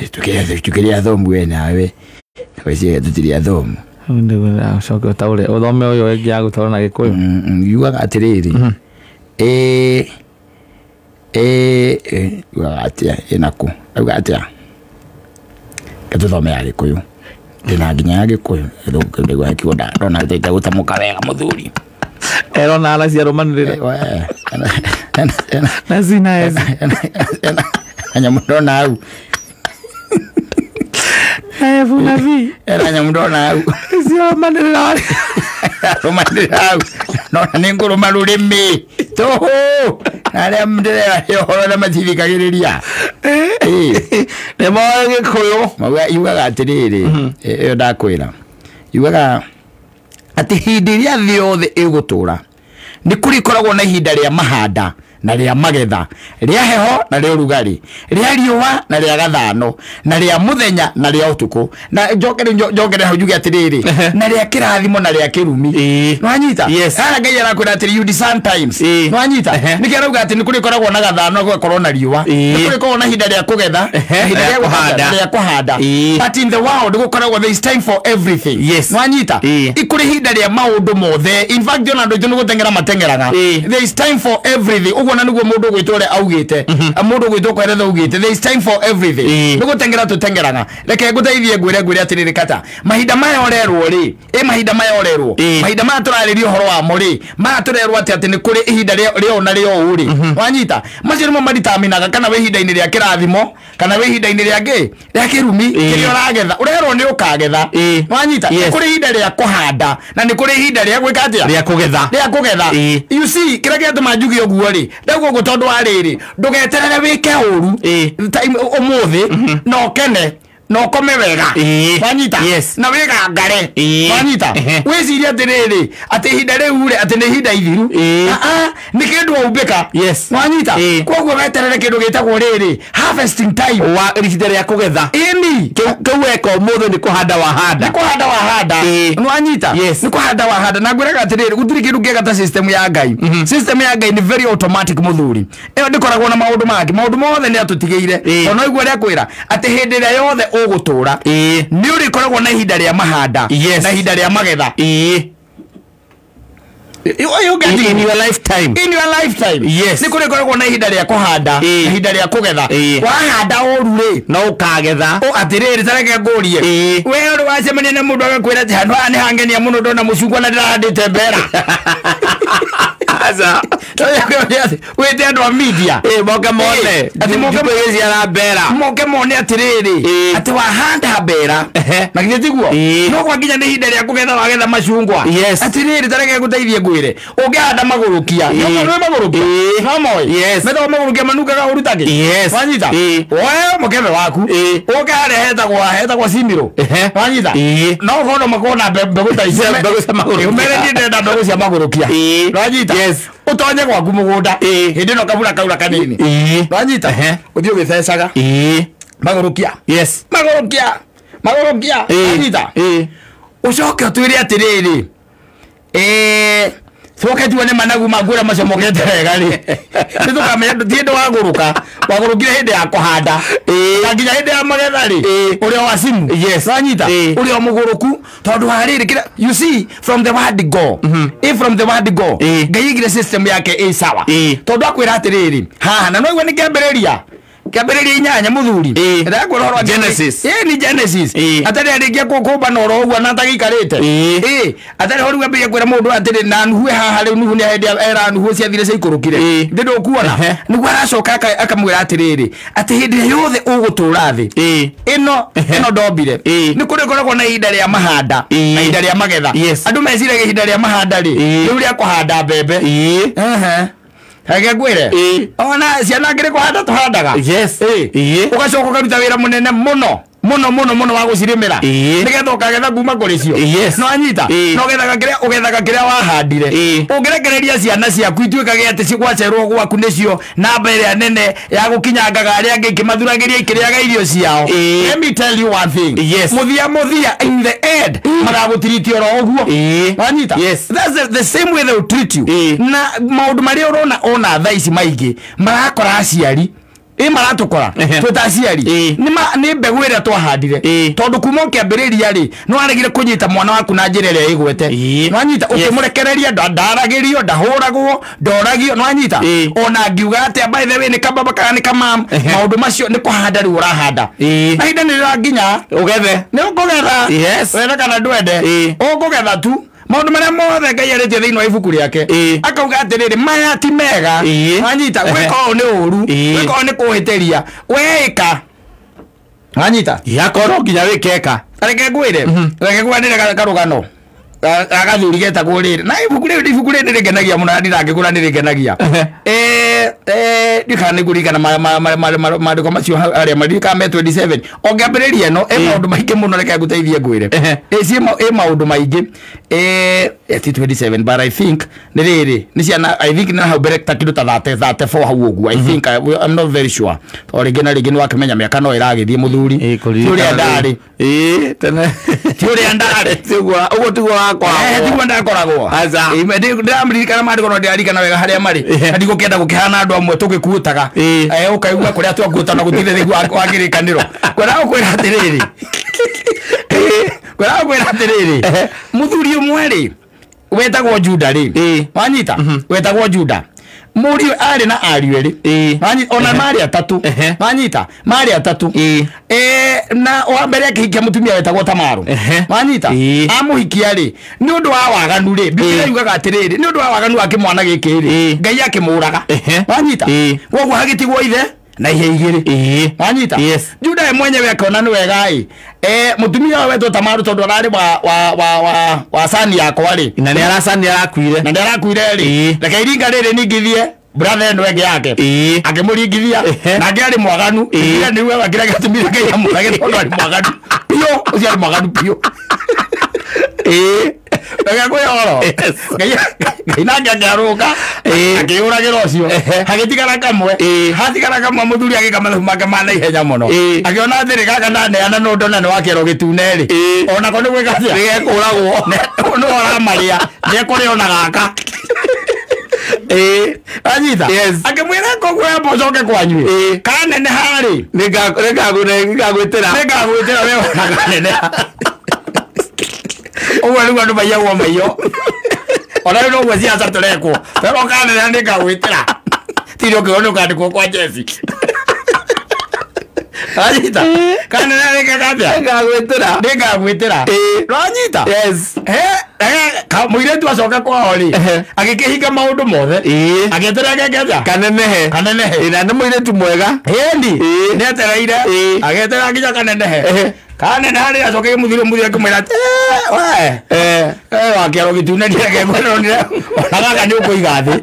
tukiria thomu we nawe wese tutiria thomu ndio shoka taule uthome uyo wengi agutwara na Gikuyu yuaga atiriri yuaga atia enaku yuaga atia katuthome ya Gikuyu ndina nginya ya Gikuyu ndio akiona ndona ndita gutamuka wega muthuri erona ala cia romanirire na zina ezi anyamudona au funa vi anyamudona au cia romanirira au nona ninguru marurimi toho aria mndera yohoro na mathirikagiriria ne mo Gikuyu mawa yugaga atiriri iyo ndakwira yugaga ati hindi ria thi yothe igutura ni kuri koragwo na ihinda ria mahanda na ria magetha ria heho na ria rugari ria riua na ria gathano na ria muthenya na ria utuku na jokere hujuge atiriri na ria kirathimo na ria kirumi nwanyita kana ngai arakwira atiri you sometimes nwanyita nikirauga ati ni kuri koragwo na gathano gwekorwo na riua ni kuri koragwo na ihinda ria kugetha ihinda ria kuhanda but in the world gukoragwo there is time for everything nwanyita ikuri ihinda ria maundu mothe in fact jona ndo ni gutengera matengeraga there is time for everything na niguo mundu gwitore augite mundu gwitwo kweretha augite there is time for everything nugo tengera tutengeraga reke nguteithie ngwire atiriri kata mahinda maya orerwo ri mahinda maya orerwo mahinda maya turaririo horo wa muri maya turerwo ati ni kuri ihinda rio na rio uri wanyita macio mo maritaminaga kana we ihinda-ini ria kirathimo kana we ihinda-ini ria ngi ria kirumi kirio ragetha urerwo ni ukagetha wanyita kuri ihinda ria kuhanda na ni kuri ihinda ria gwika atia ria kugetha you see kira gituma njugi oguo ri ndaguo gutondu ariri ndugeterere wike uru umuthi no kene no kome wega wanyita na wega ngare wanyita wiciria atiriri ati hinda riu ri ati ni hinda ithiru ni kindu umbika wanyita koguo weterere kindu gitagwo riri harvesting time wa ihinda ria kugetha ini kiweka umuthi ni kuhanda wahanda wanyita ni kuhanda wahanda na ngwiraga atiriri gutiri kindu ngegata system ya ngai ni very automatic muthuri iyo ndikoragwo na maundu mangĩ maundu mothe ni atutigeire ono igwa ria kwira ati hindi ria yothe ugutura ni urikoragwo na ihinda ria mahanda na ihinda ria magetha you get in your lifetime ni kuri koragwo na ihinda ria kuhanda ihinda ria kugetha wahanda urure no ukagetha atiriri tareke ngurie we uri wacemania na mundu agakwira ati handu ni hangenia muno ndona mucungwa na ndirahandite mbera aza wete andu a media moke mone ati moke kwegezia na mbera moke mone atiriri ati wahanda mbera na githiguo no kwa nginya ni ihinda ria kugetha wagetha macungwa atiriri tareke guteithie ngwire ungihanda magurukia no magurukia no moy metho magurukia manukaga urutage wanyita wewe mukebe waku ukare heta simiro wanyita no gono makona mbegu ta icio mbegu cia magurukia umere ndenda mbegu cia magurukia wanyita utonye gwaku mugunda hindi no kabura kaura kanini wanyita uthio githecaga magurukia magurukia wanyita ucoke utwire atiriri soke tuone managu magura macomokete wega ri nitukamenya ndiendo wagurukire hindi ya kuhanda nginya hindi ya magetha ri urio wa simu wanyita urio muguruku tondu hariri kira you see from the word go from the word go ngaigire system yake sawa tondu akwira atiriri haha na no igwe ni kembereria inyanya muthuri ndakwa horo Genesis ni Genesis atari arikia kukumba no ro ugwa na tagikarite atari hori wambe kwira mundu atiri na nuhe haha ri nuhu ni hedi era nuhu cia thire cikurukire ndindo kuona niguo aracoka akamwira atiriri ati hindi yothe ugutura thi ino ndombire ni kuri koragwo na ihinda ria mahanda na ihinda ria magetha andu meciraga ihinda ria mahanda ri riu ria kuhanda mbembe hage gwire ona ciana ngire kuhanda tuhandaga ugacoka ukaruta wira munene muno wa gucirimira nigetha ukagetha kuma kuri cio no anyita no ugethaga kiria wahandire ungirekereria ciana ciaku ituikage ati cigwacerwo gwaku nicio namba iria nene ya gukinyangaga aria angi kimathuragiria ikiriaga irio ciao let me tell you one thing muthia in the end magagutiritia oro uguo anyita that's the same way they will treat you na maundu mari ona thaici maingi marakora aciari maratukora twetaciari ni mbegu ira twahandire tondu kuma kiambiriria ri no aregire kunyita mwana waku na njira ria igwete no anyita ukimurekereria ndaragirio ndahuragwo ndoragio no anyita ona ngiuga ati by the way ni kababa kana ni kamam maundu macio ni kuhanda ri urahanda na hinda ni nginya ugethe ni ukugetha wena kana ndwende ukugetha tu maundu maria mothe Ngai arĩtie thĩinĩ wa ibuku rĩake akauga atĩrĩrĩ maya ti mega wanyita gwĩka ũũ nĩ ũru gwĩka ũũ nĩ kũhĩtĩria weka wanyita yakorwo nginya wĩkeka reke ngwĩre karũgano agathuri getagwo rĩrĩ na ibuku rĩrĩ nĩrĩngenagia mũno na ndirangĩkũra nĩrĩngenagia ndikanĩkũririkana maandĩko macio arĩa maririkana 27 ongĩambĩrĩria ĩno maũndũ maingĩ mũno reke ngũteithie ngwĩre maũndũ maingĩ ti 27 but I think nĩ rĩrĩ nĩ ciana I think nĩ hau mbere ta kĩndũ ta 34 hau ũguo I think I'm not very sure o rĩngĩ na rĩngĩ nĩ wakĩmenya mĩaka no ĩragĩthiĩ mũthuri ti ũrĩa ndarĩ ti ũrĩa ndarĩ ũguo tiguo wakwa tiguo ndakoragwo ndĩramririkana maandĩko no ndĩraririkana wega harĩa marĩ na ndigũkĩenda gũkĩhana andũ amwe tũgĩkuũtaga ũkaigua kũrĩa twakuũtana gũtirĩ thĩinĩ wa kĩrĩkanĩro kwĩra atĩrĩrĩ mũthuri ũmwe rĩ wetagwo Juda rĩ wanyita wetagwo Juda mũriũ arĩ na ariũ erĩ ona marĩ atatũ wanyita marĩ atatũ na wa mbere akĩhikia mũtumia wetagwo Tamaru wanyita amũhikia rĩ nĩ ũndũ wa waganu rĩ Biblia yugaga atĩrĩrĩ nĩ ũndũ wa waganu wa kĩmwana gĩkĩ rĩ Ngai akĩmũraga wanyita koguo hagĩtigwo ithe na ihe igĩrĩ wanyita Juda ye mwenyewe akaona nĩ wega mũtumia wetwo Tamaru tondũ ararĩ wa sani yakwa rĩ na nĩ arakuire rĩ reke iringa rĩrĩ ningithie brother eno enge yake akĩmũringithia nake arĩ mwaganu iria nĩwe wakĩra gĩtumire Ngai amũrage tondũ arĩ mwaganu piũ ũcio arĩ mwaganu piũ reke kwĩhoro Ngai nake akĩarũka akĩũragĩra ũcio hagĩtigara kamwe mũthuri agĩka mathabu make ma naihenya mũno akĩona atĩrĩ gaka ndaneana no ndona nĩ wa kĩero gĩtune rĩ onako nĩ gwĩka atĩa nĩgekũragwo nĩ oramarĩa nĩekũrĩa ona gaka anyita akĩmwĩra koguo yamba ũcoke kwanyu kanene harĩ nĩngagwĩtĩra we ona kanene ũguo nĩguo andũ maiyagwo maiyo ona rĩu noguo ciaca tũrekwo pero kanene nĩngagwĩtĩra tiri ũkĩona ũkandĩkwo kwa Jesse anyita kanene nĩngagwĩtĩra ranyita mũirĩtu acoka kwao rĩ agĩkĩhinga maũndũ mothe agĩeterera gekeja kanenehe na nĩ mũirĩtu mwega ĩni nĩetereire agĩeterera nginya kanenehe kanene harĩ acoke mũthuri akĩmwĩra we wa kĩero gĩtune ndĩrekegwĩronire ona gaka nĩ ũkũiga thĩ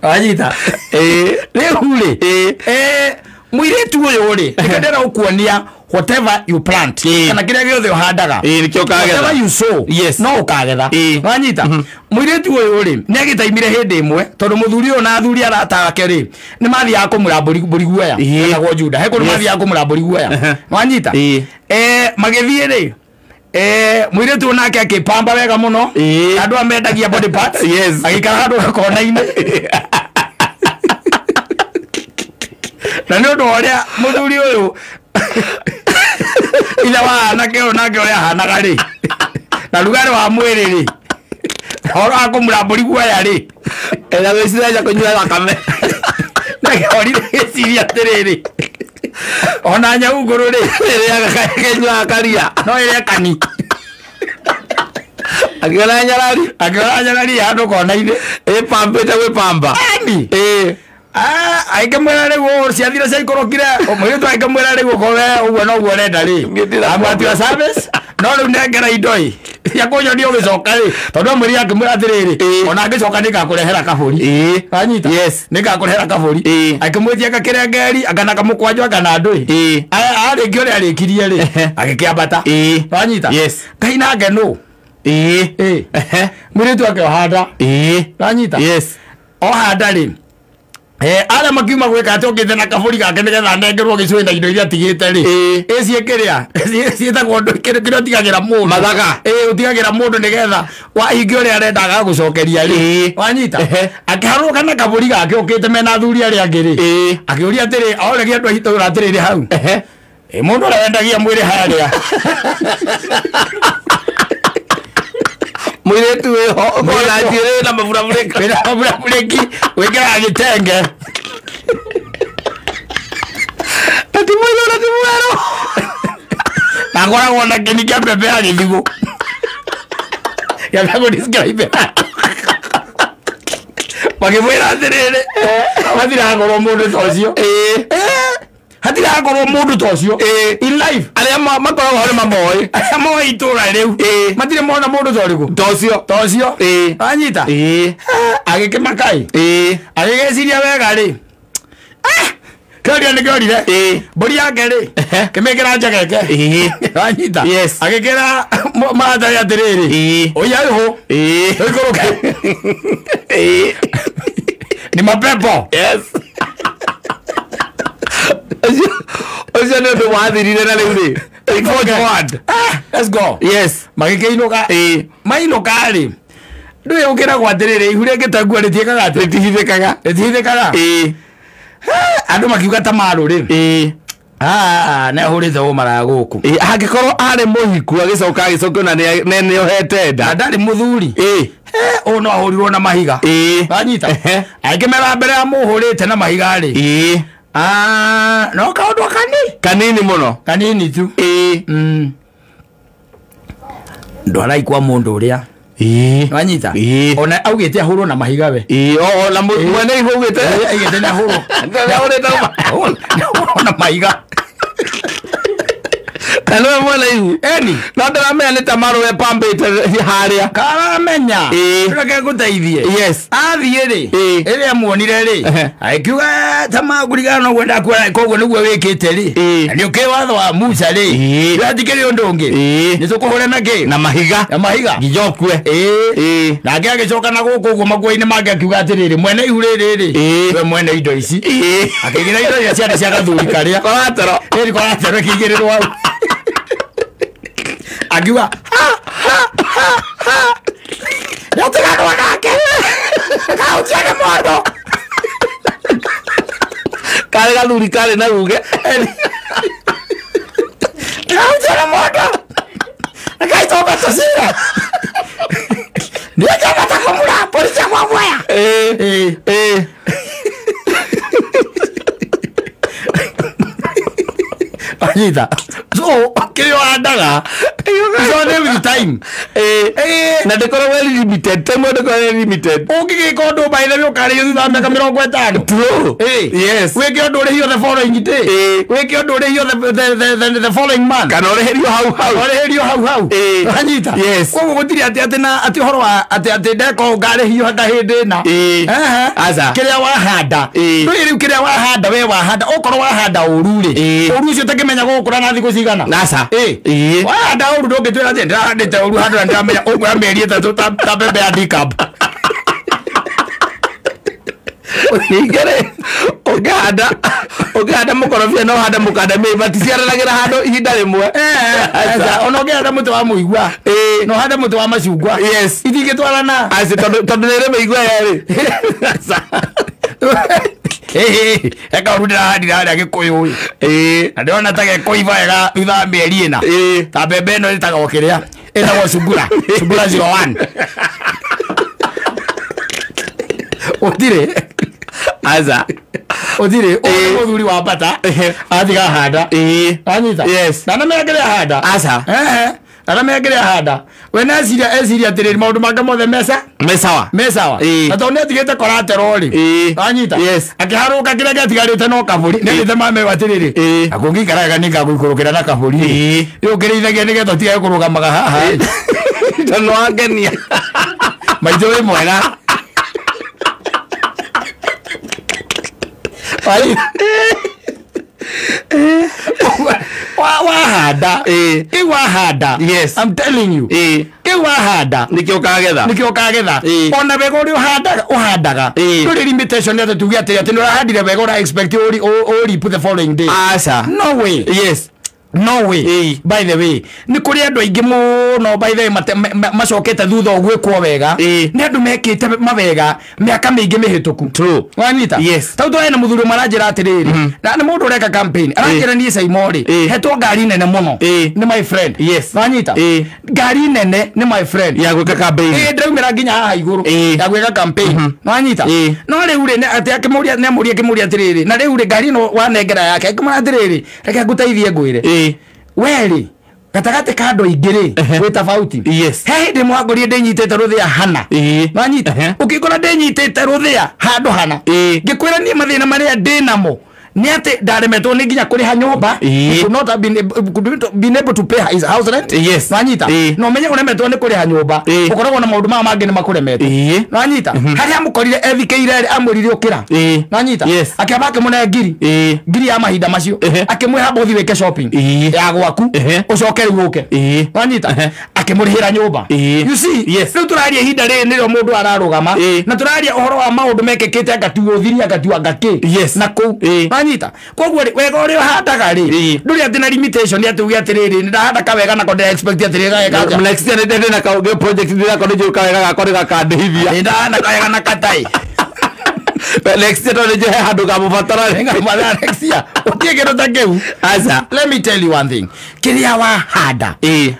anyita rĩu rĩ mũirĩtu ũyũ rĩ ndĩrenda gũkuonia whatever you plant kana kĩrĩa gĩothe ũhandaga whatever you sow no ũkagetha wanyita mũirĩtu ũyũ rĩ nĩagĩtaimire hĩndĩ ĩmwe tondũ mũthuri ũyũ na athuri arata ake rĩ nĩ mathiaga kũmũra mbũri guoya etagwo Juda he kũndũ mathiaga kũmũra mbũri guoya wanyita magĩthiĩ rĩ mũirĩtu ũyũ nake akĩpamba wega mũno andũ amendagia body parts agĩikara handũ gakona-inĩ na nĩ ũndũ ũrĩa mũthuri ũyũ ithe wa anake ũyũ nake ũrĩa ahanaga rĩ na rugarĩ wa mwĩrĩ rĩ ũhoro wa kũmũra mbũri guoya rĩ na gwĩciragia kũnyua thakame nakeorire gĩciria atĩrĩrĩ ona nyau ngũrũ rĩ ĩrĩaga karia no ĩrĩa kani akĩona nyarari handũ kona-inĩ ĩpambĩte gwĩpamba ani aingĩmwĩra rĩu ciathire ciaikũrũkire mũirĩtu aingĩmwĩra rĩu ũkorwo ũguo noguo ũrenda rĩ amwatiwa service no rĩu nengera indo cia kũnyonia ũgĩcoka rĩ tondũ amwĩrire akĩmwĩra atĩrĩrĩ ona angĩcoka nĩngakũrehera kabũri wanyita nĩngakũrehera kabũri akĩmwĩtia gakĩrengeri akana kamũkwanjũ akana ndũĩ arĩngĩ ũrĩa arĩkirie rĩ agĩkĩambata wanyita Ngai nake nũ mũirĩtu akĩohanda wanyita ohanda rĩ Ala makiuma gweka atokite na kaburi gake nigetha nengerwo gicwenda indo iria tigite ri cikiria cietagwo ndu kiro tigagira mundu mathaga utigagira mundu nigetha wahingi uria arendaga gucokeria ri wanyita akiharuka na kaburi gake ukite mena thuri aria angi ri akiuria atiri aoregia andu ahitura atiri hau mundu arendagia mwiri haria mwire tu ho na njire na mavura mureki wekera gitenge tati mwiro nagora wona kini kia bebe agithigu ya bago describe magimwira atirire hatira ngoro mundu tocio hatira ngoro mundu tocio in life aria makoragwo hore mamoi aria moi itura riu matire mona mundu tocio anyita agikemakai agigeciria wega ri Kali ni gari re bori yake ri kimekera njageke anyita agikera maada ya tiriri oya ho ikoroka ni mapepo Oja no do wathirire na riu ri forward let's go magikeinoka mainoka ri ndu yokera gwatirire ihure ngitagua ritiekaga ritihithikaga andu makiuga ta maru ri na hurite o maraguku angikorwo ari muhiku agicoka na ne ohete nda ndari muthuri o no ahurirwo na mahiga banyita akimera mbere ya muhurite na mahiga ri no kaundu kanini muno kanini tu ndwaraikwa mundu uria wanyita ona augite ahurwo na mahiga we na mwene igugite igite na ahurwo na mahiga Hello mwana ihu no ndaramenya ni tamaru we pambite haria karamenya tureke guteithie athie ri iri muonire ri akiuga tamagurigana no gwenda kwara koguo niguo wikite ri ni uke watho wa Musa ri ndatikiri undu ungi ni tukuhura na mahiga ngijokwe na agicoka na guku guo magwa-ini make akiuga atiriri mwene ihu riri we mwene indo ici akigira indo iria ciana cia gathuri karia koratero kigirirwo Agiwa Yotigano nake Kauchane modo Kale gathuri kale na uge Kauchane modo Nakaitoka tosira Nieka matakomura polisi kwa mwaya Ajita so kile wandaga so every time na dekora well limited time dekora limited ukigiko ndo by the way kare yuthi thambe ka 50 true weke ndo re hiyo the following day weke ndo re hiyo the following month kana re hiyo how Ajita kwa gutiri ati na ati horo ati ndeko ngare hiyo hata hindi na aza kile wahanda ndo iri kile wahanda we wahanda okoro wahanda urure urucio takimenya gukura na thiku cigana nasa wahanda uru ndongitwira ati ndahandite uru handu na ndamenya ukura meri etatu ta bebe ya dicap Nigere ogada mukorofia no hada mukada me baticiaranagira hando ihinda rimwe onogera mutu wa muigwa no hada mutu wa macungwa itingitwarana ase tondu nere meigwa yari eka urudira hadi hadi agikuyu ndiona tage kuiva ega thutha meri ina ta bebe no itagokiria ina go sungura 01 Otire aza Otire o muthuri wa bata athiga handa anyita na megerea handa aza na megerea handa wena esiria atiriri maundu make mothe mesawa na tondu atigite koratero ri anyita akiharuka kire gatigarite no kaburi nigite mame watiriri akungikaraga ningaguikurukira na kaburi riu kirithagia nigetha tigae kurugamaga haha tono angenia maitho we mwega wahanda wahanda I'm telling you riu wahanda nikio kagetha ona wega uri uhandaga turi limitation ya tuge ati ndurahandire wega ura expect uri put the following day asa no way yes no way by the way ni kuri andu aingi muno by the way macokete thutha ogwikwo wega ni andu mekite mawega miaka mingi mihituku true wanita yes tau twa na muthuri maranjira atiriri na ni mundu ureka campaign aranjira ni Saimori hetwo ngari nene muno ni my friend yes wanita ngari nene ni my friend ya gwika campaign ndaumira nginya haha iguru ya gwika campaign wanita no riu ri ati akimuria ne muria kimuria atiriri na riu ri ngari no wanengera yake akimuria atiriri reke nguteithie ngwire weli gatagate kado igire we tofauti yes he ndi mwagorie ndenyitete ruthia hana manyita ukikora ndenyitete ruthia handu hana ngikwira ni mathina maria ndinamo ni ati ndaremetwo ni nginya kuri ha nyumba could not have been able to pay his house rent yes manyita no menye uremetwo ni kuri ha nyumba ukoragwo na maundu ma mangi ni makuremete manyita haria mukorire ethikeire amurire ukira manyita akiabake muna ngiri ya mahinda macio akimwe habo thi weke shopping ya gwaku ucoke riuke manyita akimurihira nyumba you see riu turaria hinda ri niro mundu ararugama na turaria uhoro wa maundu mekekete agatuo thiria agatuo ngaki na ku manyita kogwo wega uri handaga ri nduri ati na limitation ya tuge atiriri ndahanda kawega na konde expect atiriri ga next year ndende na kauge project ndira konde ju kawega ga konde ga kandihithia ndahanda kawega na katai next year ndende je handu ga mubatara renga mara next year utiege ndo takeu asa let me tell you one thing kiria wa handa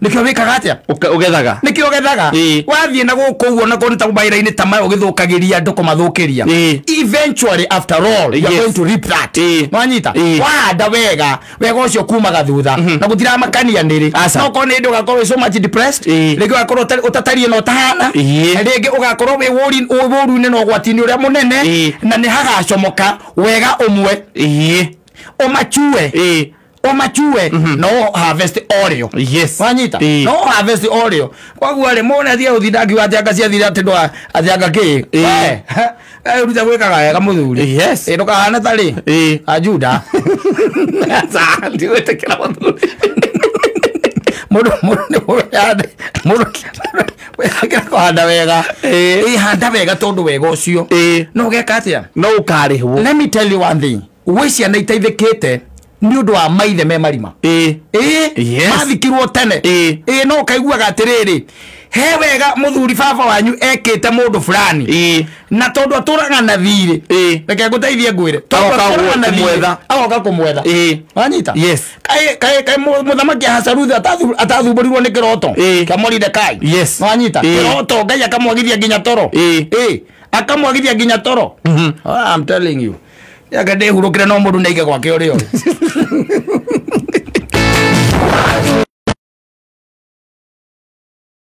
nikio wikaga atia ugethaga nikio gethaga wathie na guku uguo na konta kubaira-ini tama ugithukagiria ndoko mathukiria eventually after all you are going to reap that mwanyita wahanda wega ucio kumaga thutha na gutira makania ndiri no kone ndo gakorwo so much depressed rege gakorwo utatarie no tahana rege ugakorwo we woru ni no gwatini uria munene na ni hagacomoka wega umwe omachue no harvest oreo yes wanyita no harvest oreo kwagua le mona thia uthindagi wa tianga cia thira tindwa athianga ki ruta gwikaga wega muthuri yes ndo kahana tari ajuda sa ndiwete kila muthuri mudu wega kuhanda wega handa wega tondu wega ucio no geka atia no ukarihwo let me tell you one thing wiciana na itaithikite ni undu wa maithe me marima mathikirwo tene no kaiguaga atiriri he wega muthuri baba wanyu ekite mundu fulani na tondu aturaga na thiri reke nguteithie ngwire agoka kumwetha wanyita kai muthamaki Hasaruthu atathumbũrirwo ni kiroto kia Mordecai wanyita kiroto Ngai akamwagithia nginya toro akamwagithia nginya toro I'm telling you yaga ndehurukire no mundu neige gwake urio